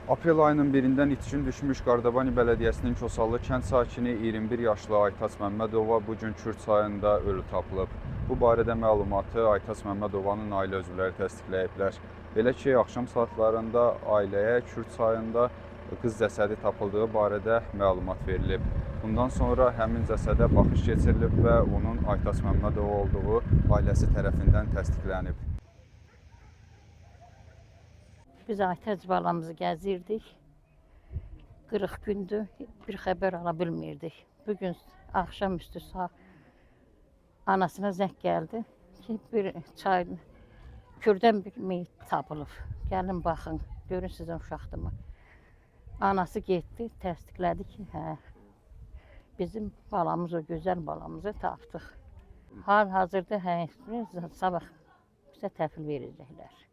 Aprel ayının birindən itkin düşmüş Qardabani Bələdiyyəsinin Kosallı kənd sakini 21 yaşlı Aytaç Məmmədova bugün Kürd çayında ölü tapılıb. Bu barədə məlumatı Aytaç Məmmədovanın ailə üzvləri təsdiqləyiblər. Belə ki, axşam saatlarında ailəyə Kürd çayında qız cəsədi tapıldığı barədə məlumat verilib. Bundan sonra həmin cəsədə baxış keçirilib və onun Aytaç Məmmədova olduğu ailəsi tərəfindən təsdiqlənib. Biz Aytac balamızı gəzirdik. 40 gündür bir xəbər ala bilmirdik. Bugün axşamüstü anasına zəng gəldi ki, bir çay Kürdən bir meyit tapılıb. Gəlin baxın, görün sizin uşaqdırmı? Anası getdi, təsdiqlədi ki, hə, bizim balamız, o gözəl balamızı tapdıq. Hal-hazırda sabah bizə təhvil verəcəklər.